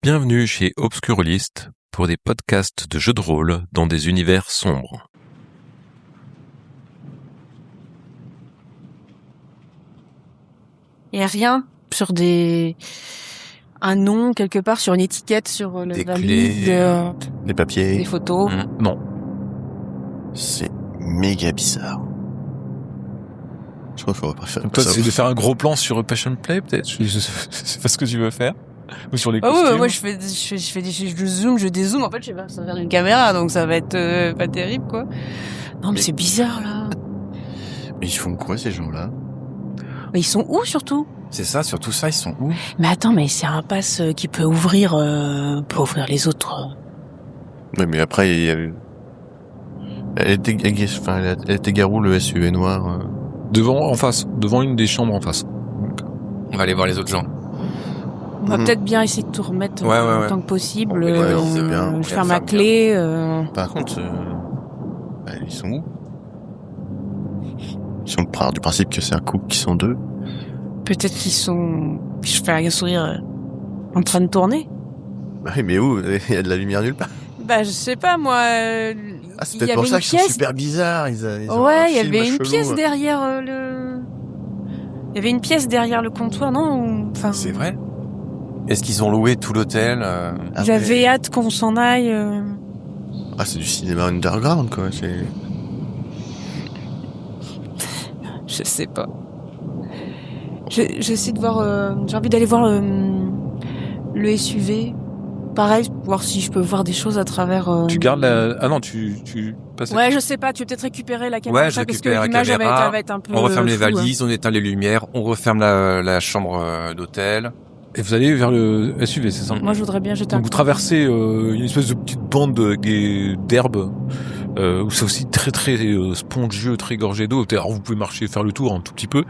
Bienvenue chez Obscurlist pour des podcasts de jeux de rôle dans des univers sombres. Il n'y a rien sur un nom quelque part sur une étiquette sur le des valise, clés, des papiers. des photos. Non. C'est méga bizarre. Je crois qu'il faudrait pas faire Donc toi, ça. c'est de faire un gros plan sur Passion Play, peut-être. Je sais pas ce que tu veux faire. Ou sur les Ah costumes. ouais, moi je dézoome. En fait, je vais faire ça vers une caméra, donc ça va être pas terrible, quoi. Non, mais c'est bizarre là. Mais ils font quoi ces gens-là? Mais ils sont où surtout? C'est ça, surtout ça, ils sont où? Mais attends, mais c'est un pass qui peut ouvrir les autres. Ouais, mais après, il y a... Elle était garou, le SUV noir. En face. Devant une des chambres en face. On va aller voir les autres gens. On va peut-être bien essayer de tout remettre Ouais. autant que possible. Ouais, c'est bien. Je faire ma clé. Par contre, ils sont où? Si on part du principe que c'est un couple qui sont deux. Peut-être qu'ils sont. Je fais un sourire en train de tourner. Bah oui, mais où? Il y a de la lumière nulle part. Bah je sais pas moi. Ah, c'est Il y peut-être pour avait ça une qu'ils sont pièce- super bizarres. Ils ont un Ouais, il y film avait une chelou. pièce derrière le. Il y avait une pièce derrière le comptoir, non? Enfin. C'est vrai? Est-ce qu'ils ont loué tout l'hôtel Ah, J'avais ouais. hâte qu'on s'en aille. Ah, c'est du cinéma underground, quoi. C'est... Je sais pas. J'essaie de voir. J'ai envie d'aller voir le SUV. Pareil, voir si je peux voir des choses à travers. Tu gardes la... Ah non, tu passes... Ouais, je sais pas. Tu peux peut-être récupérer la caméra. Ouais, je parce que récupère la l'image elle caméra, va être un peu. On referme les floue, valises, on éteint les lumières, on referme la chambre d'hôtel. Et vous allez vers le SUV, c'est ça? Moi, je voudrais bien jeter un Donc vous coup. traversez une espèce de petite bande d'herbes où c'est aussi très spongieux, très gorgé d'eau. Alors vous pouvez marcher, faire le tour un tout petit peu.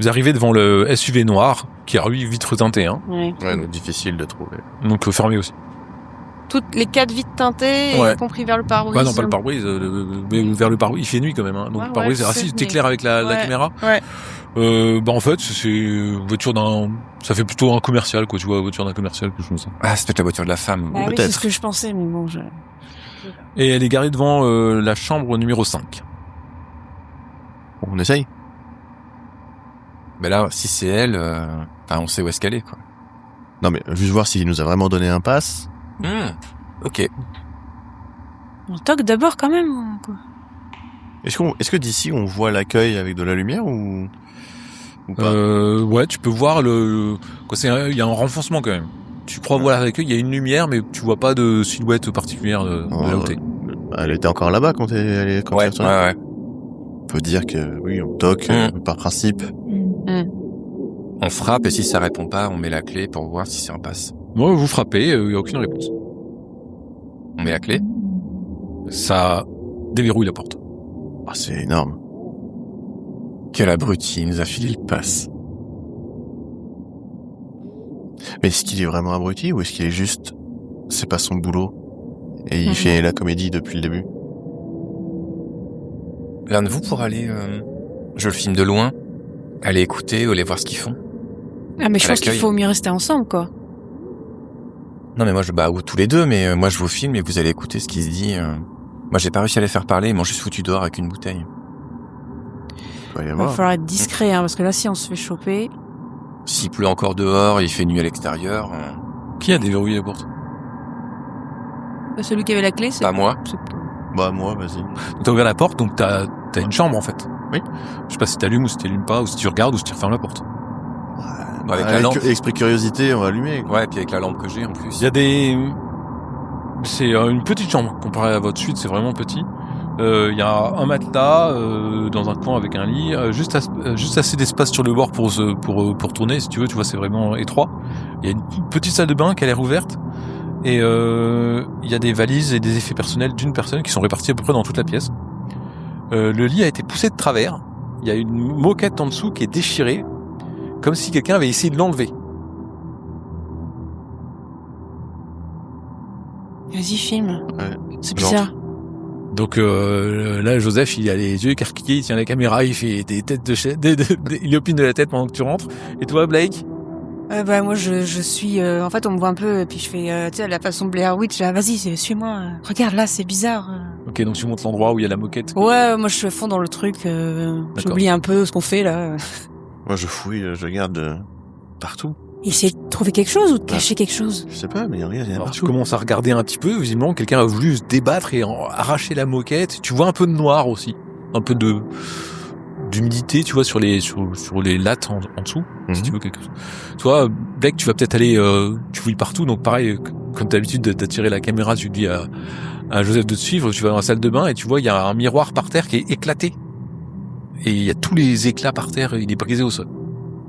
Vous arrivez devant le SUV noir qui a lui vitre teintée, hein. Ouais. Ouais, donc difficile de trouver. Donc fermé aussi. Toutes les 4 vitres teintées, Ouais. y compris vers le pare-brise. Ouais, non, pas le pare-brise, mais vers le pare-brise. Il fait nuit quand même, hein. Donc Ouais, le pare-brise, ouais, ah je si, sais, t'es mais- clair avec la Ouais. caméra. Ouais. En fait, c'est une voiture ça fait plutôt un commercial, quoi, tu vois, voiture d'un commercial, quelque chose comme ça. Ah, c'est peut-être la voiture de la femme. Bah oui, Peut-être. c'est ce que je pensais, mais bon, Et elle est garée devant la chambre numéro 5. On essaye. Mais là, si c'est elle, on sait où est-ce qu'elle est, quoi. Non, mais juste voir s'il nous a vraiment donné un pass. Ok. On toque d'abord quand même. Quoi. Est-ce que d'ici on voit l'accueil avec de la lumière ou pas? Ouais, tu peux voir il y a un renfoncement quand même. Tu crois voir l'accueil, il y a une lumière, mais tu vois pas de silhouette particulière de là où t'es. Elle était encore là-bas quand elle est Ouais. On peut dire que oui, on toque par principe. On frappe et si ça répond pas, on met la clé pour voir si c'est un pass. Moi, vous frappez, il y a aucune réponse. On met la clé. Ça déverrouille la porte. Ah, c'est énorme. Quel abruti, il nous a filé le pass. Mais est-ce qu'il est vraiment abruti ou est-ce qu'il est juste... C'est pas son boulot et il fait la comédie depuis le début? L'un de vous pour aller, je le filme de loin, aller écouter ou aller voir ce qu'ils font. Ah, mais je À pense qu'il l'accueil. faut mieux rester ensemble, quoi. Non mais moi ou tous les deux, mais moi je vous filme et vous allez écouter ce qui se dit. Moi j'ai pas réussi à les faire parler, ils m'ont juste foutu dehors avec une bouteille. Il doit y Il va avoir. falloir être discret, hein, parce que là, si on se fait choper. S'il pleut encore dehors, il fait nuit à l'extérieur, Qui a déverrouillé la porte? Celui qui avait la clé, c'est. pas moi. Bah moi, vas-y. Donc t'as ouvert la porte, donc t'as une chambre en fait. Oui. Je sais pas si t'allumes ou si t'allumes pas, ou si tu regardes ou si tu refermes la porte. Avec la lampe. Esprit curiosité, on va allumer. Quoi. Ouais, et puis avec la lampe que j'ai en plus. Il y a c'est une petite chambre comparé à votre suite, c'est vraiment petit. Il y a un matelas dans un coin avec un lit, juste assez d'espace sur le bord pour tourner si tu veux. Tu vois, c'est vraiment étroit. Il y a une petite salle de bain qui a l'air ouverte et il y a des valises et des effets personnels d'une personne qui sont répartis à peu près dans toute la pièce. Le lit a été poussé de travers. Il y a une moquette en dessous qui est déchirée, comme si quelqu'un avait essayé de l'enlever. Vas-y, filme. Ouais. C'est Genre. bizarre. Donc là, Joseph, il a les yeux écarquillés, il tient la caméra, il fait des têtes il opine de la tête pendant que tu rentres. Et toi, Blake, Bah moi je suis en fait on me voit un peu et puis je fais tu sais la façon Blair Witch là, vas-y suis-moi, regarde là c'est bizarre. Ok, donc tu montres l'endroit où il y a la moquette. Ouais, moi je fonds dans le truc, j'oublie un peu ce qu'on fait là. Moi, je fouille, je regarde partout. Essayer de trouver quelque chose ou de cacher quelque chose. Je sais pas, mais il y a rien Alors tu partout. commences à regarder un petit peu, visiblement quelqu'un a voulu se débattre et arracher la moquette. Tu vois un peu de noir aussi, un peu d'humidité, tu vois, sur les lattes en dessous, si tu veux quelque chose. Toi, Blake, tu vas peut-être aller, tu fouilles partout, donc pareil, comme t'as l'habitude d'attirer la caméra, tu dis à Joseph de te suivre, tu vas dans la salle de bain et tu vois, il y a un miroir par terre qui est éclaté. Et il y a tous les éclats par terre, il est brisé au sol.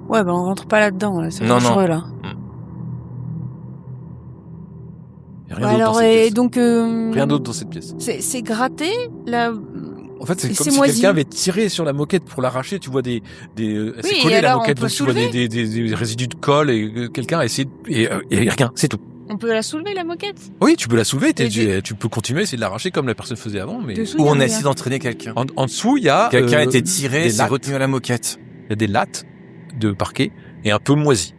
Ouais, bah on rentre pas là-dedans, là. C'est Non, dangereux là. Il y a rien d'autre dans Alors cette et pièce. donc Rien d'autre dans cette pièce. c'est gratté là. En fait, c'est Et comme c'est si moisi. quelqu'un avait tiré sur la moquette pour l'arracher. Tu vois elle s'est Oui, collée et à la alors, moquette, on peut donc tu vois soulever des résidus de colle et quelqu'un a essayé et rien, c'est tout. On peut la soulever la moquette. Oui, tu peux la soulever, Et tu peux continuer à essayer de l'arracher comme la personne faisait avant, mais Dessous, Ou il y a on a rien. essayé d'entraîner quelqu'un. en dessous, il y a Quelqu'un a été tiré, des s'est lattes. retenu à la moquette. Il y a des lattes de parquet et un peu moisi.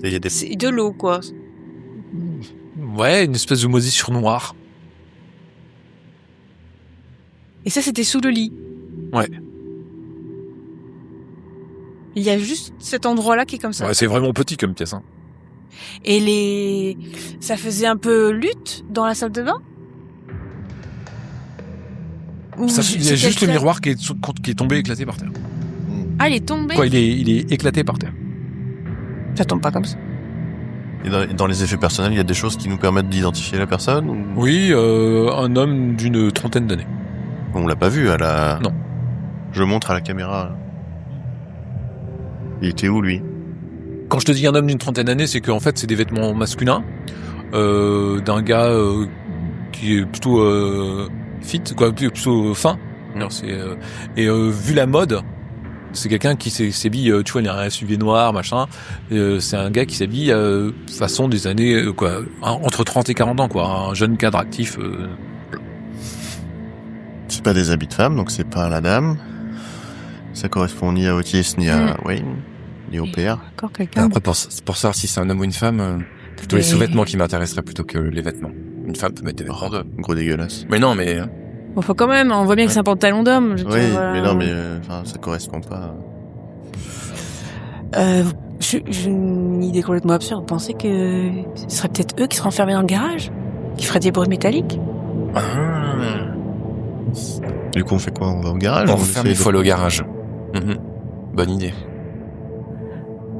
Et il y a des... C'est de l'eau quoi. Ouais, une espèce de moisissure noire. Et ça c'était sous le lit. Ouais. Il y a juste cet endroit là qui est comme ça. Ouais, c'est vraiment petit comme pièce. Hein. Et ça faisait un peu lutte dans la salle de bain. Ou Il y a c'est juste le quelqu'un- miroir qui est tombé éclaté par terre. Ah, il est tombé. Quoi, il est éclaté par terre. Ça tombe pas comme ça. Et dans les effets personnels, il y a des choses qui nous permettent d'identifier la personne ou... Oui, un homme d'une trentaine d'années. On l'a pas vu à la... Non. Je montre à la caméra. Il était où, lui? Quand je te dis un homme d'une trentaine d'années, c'est qu'en fait, c'est des vêtements masculins d'un gars qui est plutôt fit, quoi, plutôt fin. Alors, vu la mode, c'est quelqu'un qui s'habille, tu vois, il a un SUV noir, machin. C'est un gars qui s'habille façon des années, entre 30 et 40 ans, quoi. Un jeune cadre actif. C'est pas des habits de femme, donc c'est pas la dame. Ça correspond ni à Otis, ni à Wayne, ni au père. Encore quelqu'un. Après, pour savoir si c'est un homme ou une femme, plutôt les sous-vêtements qui m'intéresseraient plutôt que les vêtements. Une femme peut mettre des vêtements d'homme. Gros dégueulasse. Mais non, mais Bon, faut quand même, on voit bien que c'est un pantalon d'homme. je veux Oui, dire, voilà. mais non, mais enfin, ça correspond pas. J'ai une idée complètement absurde. Vous pensez que ce serait peut-être eux qui seraient enfermés dans le garage, qui feraient des bruits métalliques? Du coup, on fait quoi? On va au garage? on referme essaie les de- folles au garage. Mhm. Bonne idée.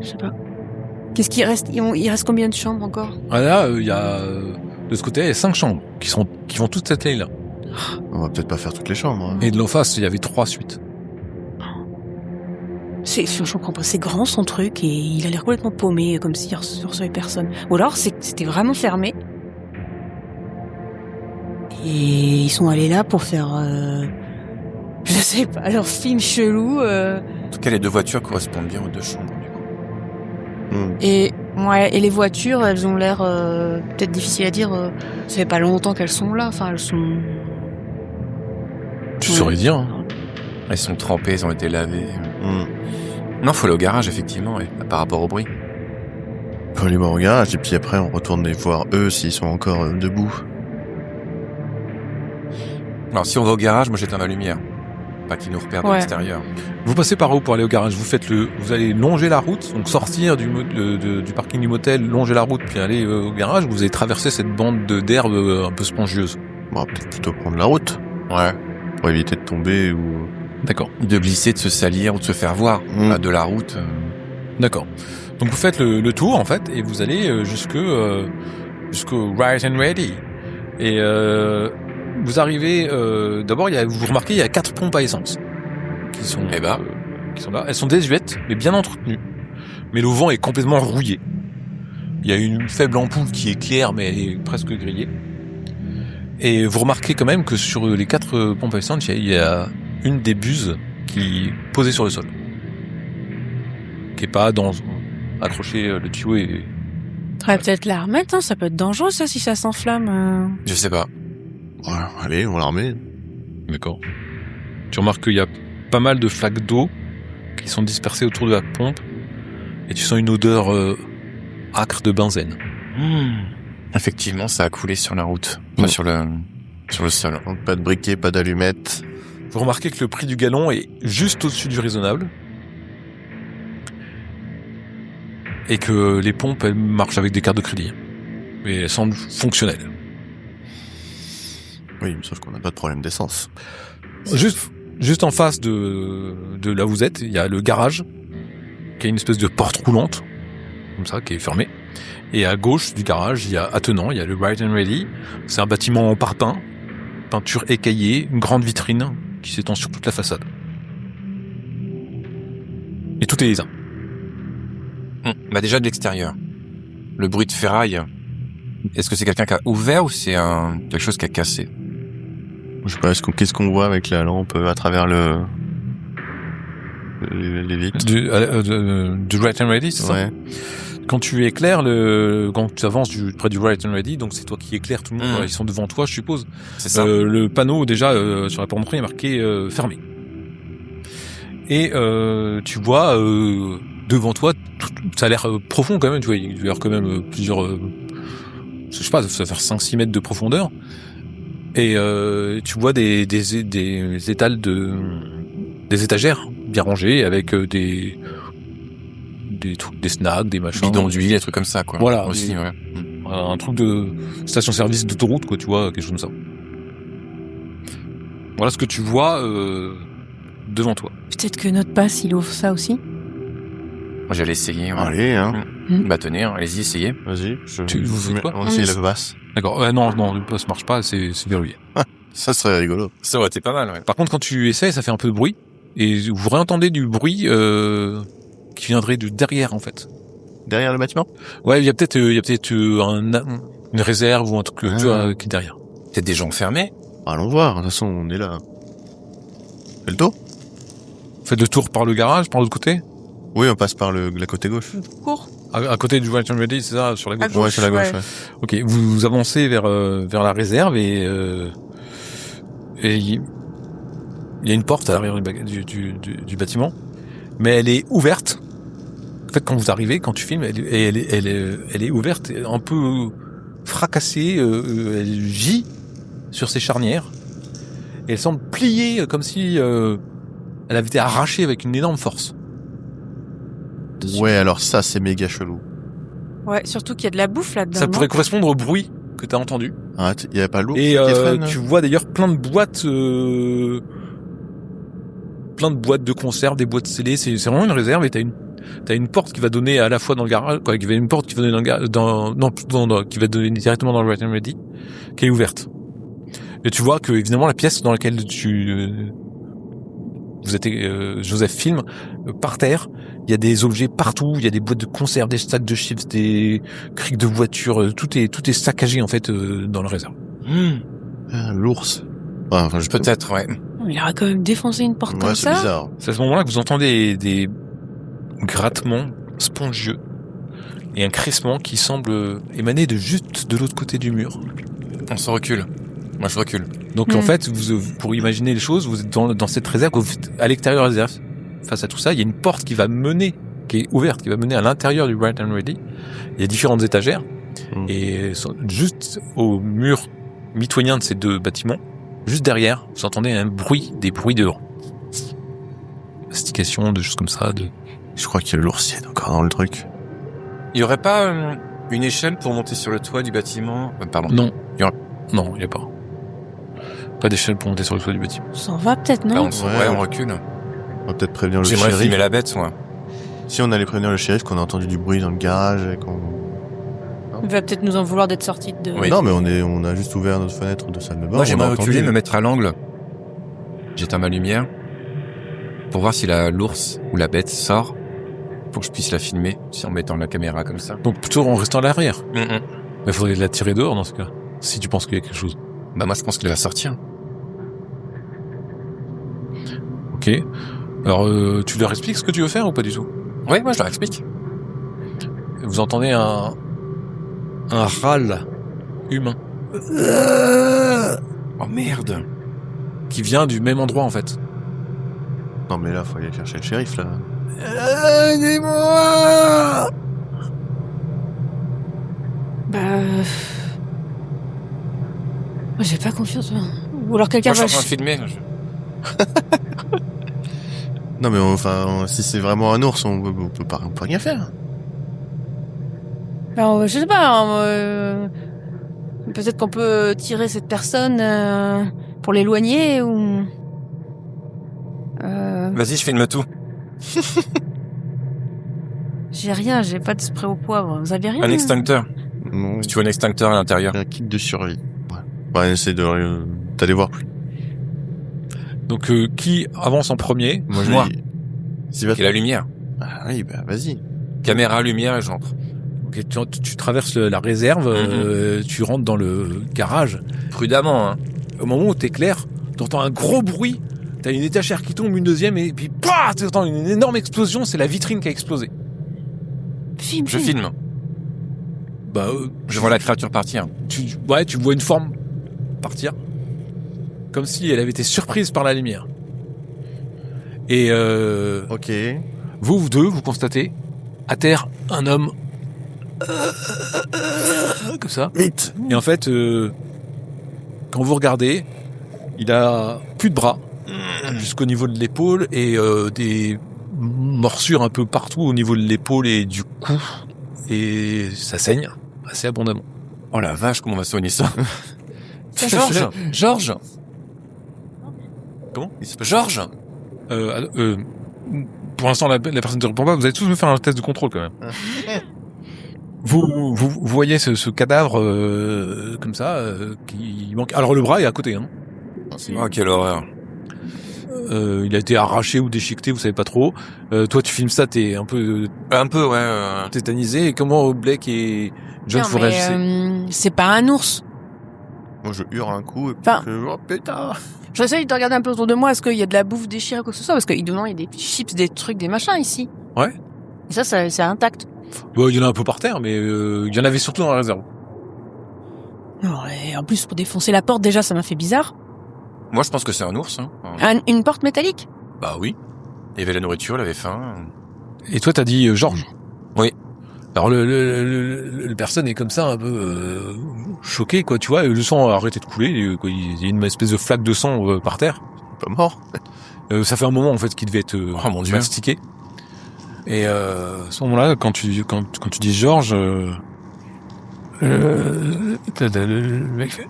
Je sais pas. Qu'est-ce qu'il reste? Il reste combien de chambres encore? Ah là, il y a de ce côté, il y a 5 chambres qui vont toutes cette là. On va peut-être pas faire toutes les chambres. Hein. Et de l'en face, il y avait 3 suites. Je comprends pas. C'est grand son truc et il a l'air complètement paumé, comme s'il recevait personne. Ou alors c'était vraiment fermé. Et ils sont allés là pour faire, je sais pas, leur film chelou. En tout cas, les deux voitures correspondent bien aux deux chambres, du coup. Et les voitures, elles ont l'air peut-être difficiles à dire. Ça fait pas longtemps qu'elles sont là. Enfin, elles sont. Tu Ouais. saurais dire. Hein. Elles sont trempées, elles ont été lavées. Hmm. Non, faut aller au garage, effectivement, et par rapport au bruit. Faut aller voir au garage et puis après on retourne les voir eux s'ils sont encore debout. Alors, si on va au garage, moi j'éteins la lumière. Pas qu'ils nous repèrent de Ouais. l'extérieur. Vous passez par où pour aller au garage? Vous allez longer la route, donc sortir du parking du motel, longer la route, puis aller au garage. Vous allez traverser cette bande d'herbe un peu spongieuse. On va peut-être plutôt prendre la route Ouais. pour éviter de tomber ou... D'accord. De glisser, de se salir ou de se faire voir. Mm. Là, de la route. D'accord. Donc vous faites le tour en fait et vous allez jusqu'au Right and Ready. Et vous arrivez d'abord vous remarquez il y a 4 pompes à essence qui sont qui sont là. Elles sont désuètes mais bien entretenues. Mais le vent est complètement rouillé. Il y a une faible ampoule qui est claire mais elle est presque grillée. Et vous remarquez quand même que sur les 4 pompes à essence, il y a une des buses qui est posée sur le sol. Qui est pas accroché le tuyau et... Faudrait peut-être la remettre, hein. Ça peut être dangereux ça si ça s'enflamme. Je sais pas. Ouais, allez, on la remet. D'accord. Tu remarques qu'il y a pas mal de flaques d'eau qui sont dispersées autour de la pompe et tu sens une odeur âcre de benzène. Effectivement, ça a coulé sur la route. Enfin, sur le sol. Donc pas de briquet, pas d'allumettes. Vous remarquez que le prix du gallon est juste au-dessus du raisonnable. Et que les pompes, elles marchent avec des cartes de crédit. Et elles semblent fonctionnelles. Oui, sauf qu'on n'a pas de problème d'essence. Juste en face de là où vous êtes, il y a le garage, qui a une espèce de porte roulante, comme ça, qui est fermée. Et à gauche du garage, il y a attenant, il y a le Bright and Ready. C'est un bâtiment en parpaing, peinture écaillée, une grande vitrine qui s'étend sur toute la façade. Et tout est lisa. Bah déjà de l'extérieur. Le bruit de ferraille. Est-ce que c'est quelqu'un qui a ouvert ou c'est quelque chose qui a cassé? Je sais pas, qu'est-ce qu'on voit avec la lampe à travers les vitres? Du Bright and Ready, c'est ça? Ouais. Quand tu éclaires quand tu avances près du Bright and Ready, donc c'est toi qui éclaires tout le monde, ils sont devant toi, je suppose. C'est ça. Le panneau déjà sur la porte d'entrée est marqué fermé. Et tu vois devant toi, ça a l'air profond quand même, tu vois, il doit y avoir quand même plusieurs, je sais pas, ça va faire 5-6 mètres de profondeur. Et tu vois des étals des étagères bien rangées avec des trucs, des snacks, des machins. Bidon d'huile, des trucs comme ça, quoi. Voilà. Aussi, ouais. Un truc de station-service d'autoroute, quoi, tu vois, quelque chose comme ça. Voilà ce que tu vois devant toi. Peut-être que notre passe, il ouvre ça aussi. Moi, j'allais essayer. Ouais. Allez, hein. Bah tenez, allez-y, essayez. Vas-y. Vous faites quoi? On essaye la passe. D'accord. Non, le pass marche pas, c'est verrouillé. Ça serait rigolo. Ça aurait été pas mal, ouais. Par contre, quand tu essaies, ça fait un peu de bruit. Et vous réentendez du bruit qui viendrait de derrière, en fait. Derrière le bâtiment? Ouais, il y a peut-être une réserve ou un truc tu vois, qui est derrière. Peut-être des gens fermés. Allons voir, de toute façon, on est là. Fais le tour? Faites le tour par le garage, par l'autre côté. Oui, on passe par la côté gauche. Cours. À côté du Bright and Ready, c'est ça, sur la gauche. Ouais, sur la gauche, ouais. ouais. Ok, vous avancez vers la réserve et il y a une porte à l'arrière du bâtiment, mais elle est ouverte. En fait, quand vous arrivez, quand tu filmes, elle est ouverte, un peu fracassée, elle gît sur ses charnières et elle semble plier comme si elle avait été arrachée avec une énorme force. Ouais, alors ça, c'est méga chelou. Ouais, surtout qu'il y a de la bouffe là-dedans. Ça non pourrait correspondre au bruit que t'as entendu. Arrête, il y a pas l'ours Et qui traîne? tu vois d'ailleurs plein de boîtes de conserve, des boîtes scellées. C'est vraiment une réserve et t'as une porte qui va donner à la fois dans le garage, quoi, qui va une porte qui va donner qui va donner directement dans le Bright and Ready, qui est ouverte. Et tu vois que évidemment la pièce dans laquelle vous êtes, Joseph filme, par terre, il y a des objets partout, il y a des boîtes de conserve, des sacs de chips, des criques de voitures, tout est saccagé en fait dans la réserve. L'ours. Enfin, Peut-être, ouais. Il aurait quand même défoncé une porte Ouais, comme c'est ça. bizarre. C'est à ce moment-là que vous entendez des grattements spongieux et un crissement qui semble émaner de juste de l'autre côté du mur. On se recule. Moi, je recule. Donc en fait, pour imaginer les choses, vous êtes dans cette réserve, vous êtes à l'extérieur de la réserve. Face à tout ça, il y a une porte qui est ouverte, qui va mener à l'intérieur du Bright and Ready. Il y a différentes étagères. Et juste au mur mitoyen de ces deux bâtiments, juste derrière, vous entendez des bruits de mastication, de choses comme ça. Je crois qu'il y a l'oursier encore dans le truc. Il y aurait pas une échelle pour monter sur le toit du bâtiment? Pardon. Non. Il y Non, il n'y a pas. Pas d'échelle pour monter sur le toit du bâtiment. On s'en va peut-être, Bah, non? on recule. On va peut-être prévenir le J'aimerais shérif. filmer la bête, moi. Si on allait prévenir le shérif qu'on a entendu du bruit dans le garage et qu'on... Il va peut-être nous en vouloir d'être sortis de... Oui. Non, mais on a juste ouvert notre fenêtre de salle de bain. Moi, on j'aimerais a entendu. reculer, me mettre à l'angle. J'éteins ma lumière. Pour voir si l'ours ou la bête sort. Pour que je puisse la filmer, en mettant la caméra comme ça. Donc plutôt en restant à l'arrière. Mais il faudrait la tirer dehors dans ce cas. Si tu penses qu'il y a quelque chose. Bah, moi, je pense qu'il va sortir. Ok. Alors, tu leur expliques ce que tu veux faire ou pas du tout? Ouais, moi, je leur explique. Vous entendez un râle humain Oh, merde. qui vient du même endroit en fait. Non, mais là, faut aller chercher le shérif, là. Aidez-moi! Moi, j'ai pas confiance. Ou alors quelqu'un Moi, je va... suis en train de filmer. Non, mais enfin, si c'est vraiment un ours, on peut rien faire. Alors, je sais pas. Peut-être qu'on peut tirer cette personne pour l'éloigner ou... Vas-y, je filme tout. J'ai rien, j'ai pas de spray au poivre. Vous avez rien? Un extincteur. Non, Si tu veux un extincteur à l'intérieur. un kit de survie. Ouais, essaie d'aller voir plus. Donc, qui avance en premier? Moi. S'il va... Et la lumière. Ah oui, bah vas-y. Caméra, lumière et j'entre. Ok, tu traverses la réserve, tu rentres dans le garage. Prudemment, hein. Au moment où t'éclaires, t'entends un gros bruit. T'as une étagère qui tombe, une deuxième, et puis pah, t'entends une énorme explosion. C'est la vitrine qui a explosé. Filme. Je filme. Bah, Je vois la créature partir. tu vois une forme partir, comme si elle avait été surprise par la lumière. Et Ok. vous deux, vous constatez à terre un homme comme ça. Vite. Et en fait, quand vous regardez, il a plus de bras jusqu'au niveau de l'épaule et des morsures un peu partout au niveau de l'épaule et du cou. Et ça saigne assez abondamment. Oh la vache, comment on va soigner ça? Georges. Comment? Il s'appelle Georges? Pour l'instant, la personne ne répond pas. Vous allez tous me faire un test de contrôle quand même. Vous voyez ce cadavre comme ça qui manque. Alors le bras est à côté. Hein. Oh, quelle horreur. Il a été arraché ou déchiqueté, vous savez pas trop. Toi, tu filmes ça, t'es un peu Ouais. tétanisé. Et comment Blake et John Non, vous mais, réagissez? c'est pas un ours. Moi, je hurle un coup et puis Enfin- oh putain. J'essaye de regarder un peu autour de moi. Est-ce qu'il y a de la bouffe déchirée ou quoi que ce soit? Parce qu'évidemment, il y a des chips, des trucs, des machins ici. Ouais. Et ça c'est intact. Bon, il y en a un peu par terre, mais il y en avait surtout dans la réserve. Non, et en plus, pour défoncer la porte, déjà, ça m'a fait bizarre. Moi, je pense que c'est un ours, hein. Une porte métallique? Bah oui. Il y avait la nourriture, il avait faim. Et toi, t'as dit Georges. Oui. Alors le personne est comme ça, un peu choqué, quoi. Tu vois, le sang a arrêté de couler. Quoi, il y a une espèce de flaque de sang par terre. Pas mort. Ça fait un moment en fait qu'il devait être Oh, mon Dieu. mastiqué. Et à ce moment-là, quand tu dis Georges, le mec fait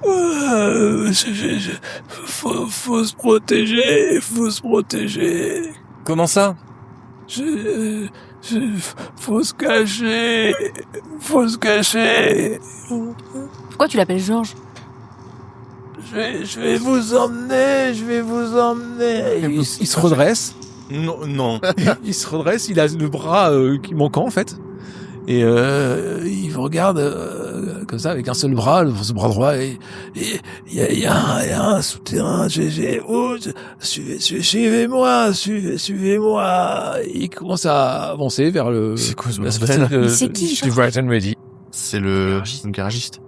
faut se protéger, Comment ça? faut se cacher. Pourquoi tu l'appelles Georges? Je vais vous emmener. Il se redresse. Non. Il se redresse, il a le bras qui manquant en fait. Et il vous regarde comme ça avec un seul bras, ce bras droit. Et il y a un souterrain. Suivez-moi. Il commence à avancer vers le. C'est quoi ce la bordel? sortie de- Mais c'est qui, du Bright and Ready. C'est le garagiste.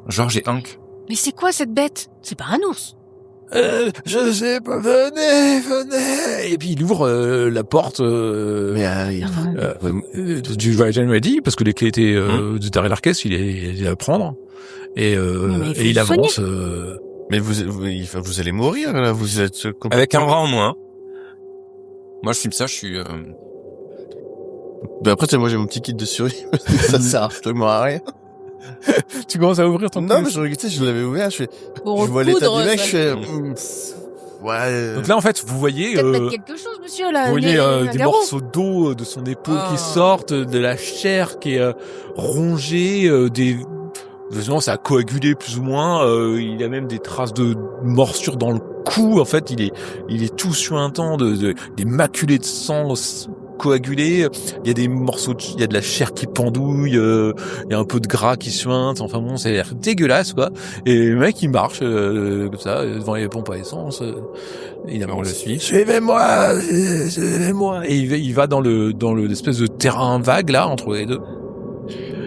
Georges et Hank. Mais c'est quoi cette bête? C'est pas un ours. Je sais pas, venez. Et puis il ouvre la porte Mais du Right and Ready parce que les clés étaient derrière la caisse, il est à prendre et mais il faut il le avance. mais vous allez mourir là. Vous êtes Avec un bras en moins. Moi, je filme ça, je suis... Ben après, moi j'ai mon petit kit de survie. Ça sert absolument à rien. Tu commences à ouvrir ton. Non, mais je l'avais ouvert. Je Pour vois l'état recoudre, du mec. ça. Je fais. Ouais. Donc là en fait vous voyez Peut-être mettre quelque chose, monsieur, là. vous voyez un des garrot. morceaux d'eau de son épaule Ah. qui sortent, de la chair qui est rongée, Visiblement, ça a coagulé plus ou moins. Il y a même des traces de morsures dans le cou. En fait, il est tout suintant, des maculés de sang coagulés. Il y a des morceaux, il y a de la chair qui pendouille. Il y a un peu de gras qui suinte. Enfin bon, ça a l'air dégueulasse, quoi. Et le mec, il marche comme ça devant les pompes à essence. Il avance. On le suit. Suivez-moi. Et il va dans l'espèce de terrain vague là entre les deux.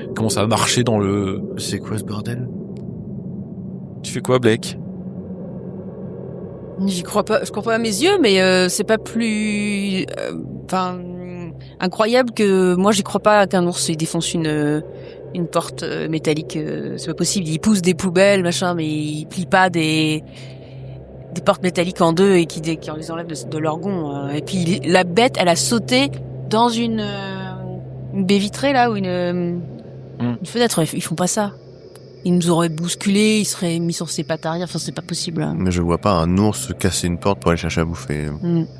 Il commence à marcher dans le. C'est quoi ce bordel? Tu fais quoi, Blake? Je crois pas à mes yeux, mais c'est pas plus enfin, incroyable que moi j'y crois pas qu'un ours il défonce une porte métallique. C'est pas possible. Il pousse des poubelles, machin, mais il plie pas des portes métalliques en deux et qui les enlève de leur gond. Et puis la bête, elle a sauté dans une baie vitrée là ou une fenêtre. Ils font pas ça. Ils nous auraient bousculé, ils seraient mis sur ses pattes arrière. Enfin, c'est pas possible. Mais je vois pas un ours casser une porte pour aller chercher à bouffer.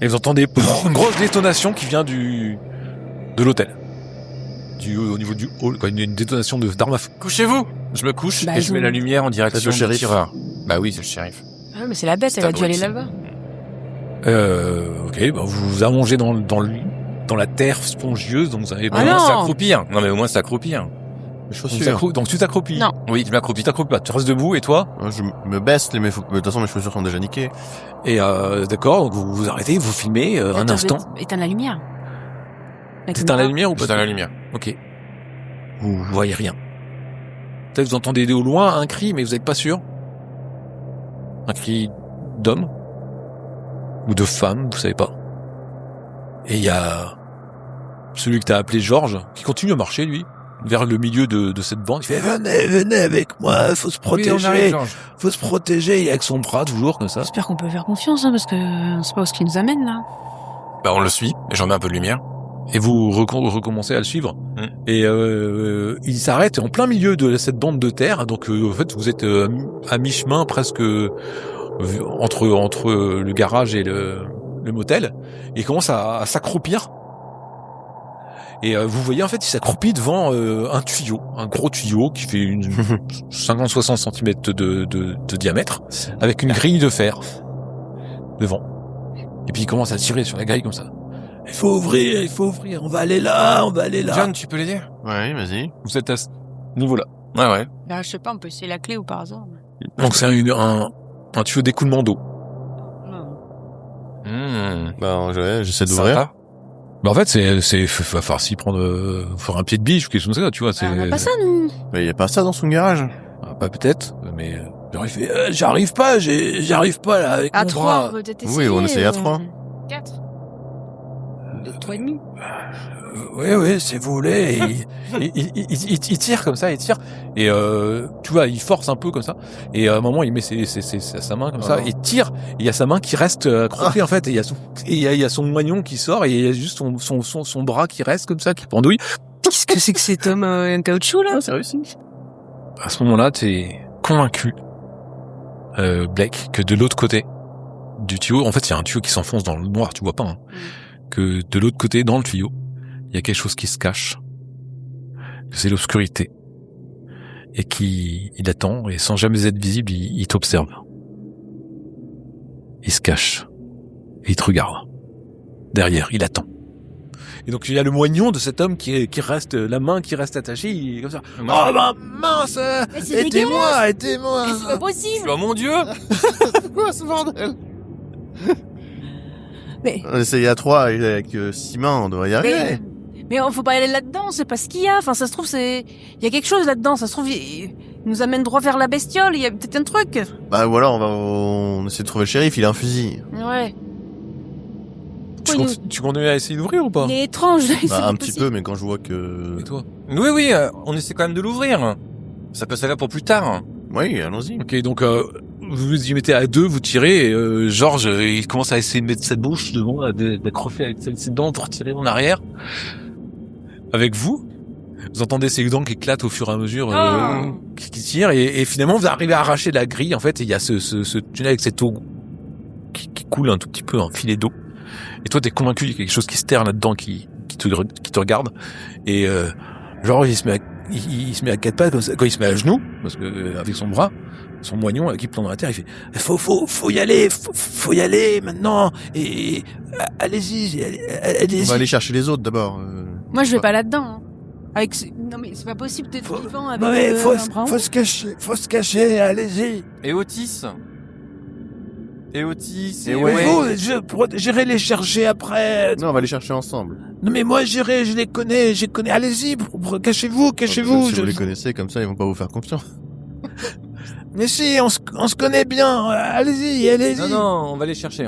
Et vous entendez une grosse détonation qui vient de l'hôtel. Au niveau du hall, quoi, une détonation d'armes à feu. Couchez-vous. Je me couche Bah, et je mets la lumière en direction C'est le du shérif. tireur. Bah oui, c'est le shérif. Ah, mais c'est la bête, elle a dû aller là-bas. Ok, bah vous vous allongez dans la terre spongieuse, donc vous avez Ah Au moins, non. s'accroupir. Non mais au moins s'accroupir. Mes chaussures. Donc tu t'accroupis. Non. Oui, je m'accroupis. Tu t'accroupis pas, tu restes debout et toi. Je me baisse, mais de toute façon mes chaussures sont déjà niquées. Et d'accord, donc vous vous arrêtez, vous filmez un Attends, instant. éteins la lumière. T'éteins la lumière ou pas? J'éteins la lumière. Ok. Vous voyez rien. Peut-être vous entendez au loin un cri, mais vous n'êtes pas sûr. Un cri d'homme ou de femme, vous savez pas. Et il y a celui que t'as appelé Georges qui continue à marcher lui vers le milieu de cette bande. Il fait venez avec moi, faut se protéger, faut se protéger. Il est avec son bras toujours comme ça. J'espère qu'on peut faire confiance, parce que on sait pas où ce qui nous amène là. Bah on le suit et j'en mets un peu de lumière. Et vous recommencez à le suivre. Et il s'arrête en plein milieu de cette bande de terre. Donc en fait vous êtes à mi-chemin presque entre le garage et le motel. Et il commence à s'accroupir. Et vous voyez en fait il s'accroupit devant un tuyau, un gros tuyau qui fait une 50-60 cm de diamètre, avec une grille de fer devant. Et puis il commence à tirer sur la grille comme ça. Il faut ouvrir, on va aller là. John, tu peux l'aider? Ouais, vas-y. Vous êtes à ce niveau-là. Ouais. Là, je sais pas, on peut essayer la clé ou par hasard. Donc c'est un tuyau d'écoulement d'eau. Bah j'essaie d'ouvrir. Sympa. Bah en fait c'est va falloir s'y prendre faire un pied de biche ou quelque chose comme ça, tu vois, c'est On a pas ça, nous. Mais y a pas ça dans son garage. Pas peut-être, mais genre il fait j'arrive pas là avec À mon 3, bras. on peut peut-être Oui, on essaye à 3. 4. 3 et demi. Oui, si vous voulez. Il tire comme ça, il tire. Et tu vois, il force un peu comme ça. Et à un moment, il met sa main comme ça, et tire. Et il y a sa main qui reste accrochée en fait. Et il y a son moignon qui sort, et il y a juste son bras qui reste comme ça, qui pendouille. Qu'est-ce que c'est que cet homme en caoutchouc, là? C'est réussi. À ce moment-là, t'es convaincu, Blake, que de l'autre côté du tuyau, en fait, il y a un tuyau qui s'enfonce dans le noir, tu vois pas, hein, que de l'autre côté, dans le tuyau, il y a quelque chose qui se cache, que c'est l'obscurité, et il attend, et sans jamais être visible, il t'observe. Il se cache, et il te regarde. Derrière, il attend. Et donc il y a le moignon de cet homme qui reste, la main qui reste attachée, il est comme ça. Oh bah mince, c'est aidez-moi. C'est pas possible! Oh mon Dieu! Quoi ce bordel? Mais, On essaye à 3 avec 6 mains, on devrait y arriver. mais faut pas aller là-dedans, c'est pas ce qu'il y a. Enfin, ça se trouve, il y a quelque chose là-dedans. Ça se trouve, il nous amène droit vers la bestiole. Il y a peut-être un truc. Bah voilà, on essaie de trouver le shérif, il a un fusil. Ouais. Tu continues à essayer d'ouvrir ou pas? Il est étrange. c'est Bah pas un petit possible. peu, mais quand je vois que... Et toi? Oui, on essaie quand même de l'ouvrir. Ça peut servir pour plus tard. Oui, allons-y. Ok, donc vous vous y mettez à deux, vous tirez, et Georges, il commence à essayer de mettre sa bouche devant, d'accrocher avec ses dents pour tirer en arrière. Avec vous entendez ses dents qui éclatent au fur et à mesure, qui tirent, et finalement vous arrivez à arracher la grille, en fait, et il y a ce tunnel avec cette eau qui coule un tout petit peu, un filet d'eau. Et toi, t'es convaincu qu'il y a quelque chose qui se terre là-dedans, qui te regarde. Et genre, il se met à quatre pattes, comme ça, quand il se met à genoux, parce que avec son bras, son moignon qui plante dans la terre, il fait faut y aller, faut y aller maintenant. Et allez-y. On va aller chercher les autres d'abord. Moi, je vais pas là-dedans. Hein. Non, mais c'est pas possible d'être vivant avec un bras. se cacher, allez-y. Et Otis? Et ouais. J'irai les chercher après. Non, on va les chercher ensemble. Non mais moi j'irai, je les connais. Allez-y, cachez-vous. Si vous les connaissez, comme ça, ils vont pas vous faire confiance. Mais si, on se connaît bien. Allez-y. Non, on va les chercher.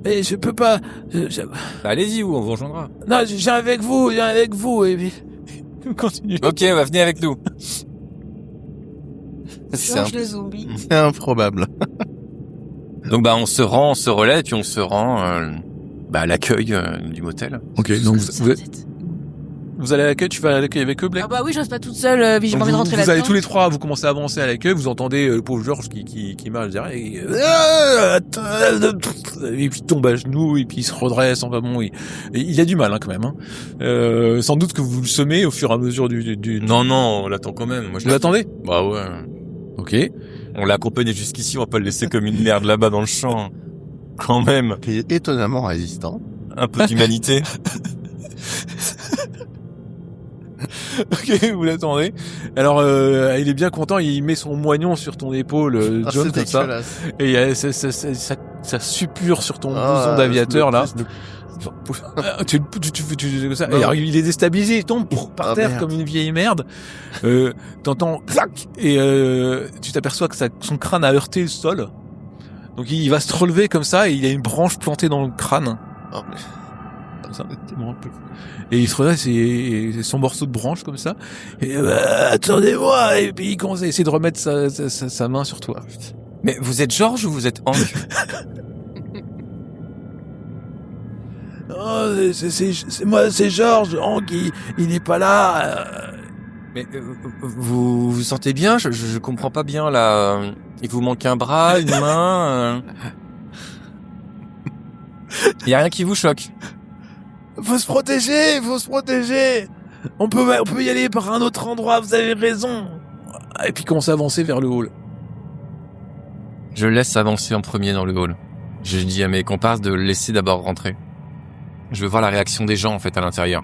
Mais je peux pas. Bah, allez-y, on vous rejoindra. Non, je viens avec vous, et puis. Continue. Ok, venez avec nous. Georges le zombie. C'est improbable. Donc bah on se relaie, et puis on se rend à l'accueil du motel. Ok, donc vous allez à l'accueil, tu vas à l'accueil avec eux, Blake? Ah bah oui, je reste pas toute seule, j'ai pas envie de rentrer Vous là-dedans. allez tous les trois, vous commencez à avancer à l'accueil, vous entendez le pauvre Georges qui marche derrière, et puis il tombe à genoux, et puis il se redresse, enfin bon, il a du mal quand même. Hein. Sans doute que vous le semez au fur et à mesure du... Non, on l'attend quand même. Moi, Vous l'attendez? Bah ouais. Ok. On l'a accompagné jusqu'ici, on va pas le laisser comme une merde là-bas dans le champ. Quand même. Il est étonnamment résistant. Un peu d'humanité. Ok, vous l'attendez. Alors, il est bien content, il met son moignon sur ton épaule, John, c'est comme ça. dégueulasse. Et ça suppure sur ton blouson d'aviateur, là. Tu ça. Et alors, il est déstabilisé, il tombe par terre merde. comme une vieille merde. T'entends clac, et tu t'aperçois que son crâne a heurté le sol. Donc il va se relever comme ça, et il a une branche plantée dans le crâne. Oh, mais- Comme ça. Et il se redresse, et son morceau de branche comme ça. Et attendez-moi. Et puis il commence à essayer de remettre sa main sur toi. Mais vous êtes Georges ou vous êtes Hank? Oh, c'est moi, c'est Georges. Hank, il n'est pas là. Mais vous vous sentez bien? Je comprends pas bien là. Il vous manque un bras, une main. Il y a rien qui vous choque. Faut se protéger. On peut y aller par un autre endroit. Vous avez raison. Et puis commence à avancer vers le hall. Je laisse avancer en premier dans le hall. Je dis à mes comparses de le laisser d'abord rentrer. Je veux voir la réaction des gens en fait à l'intérieur.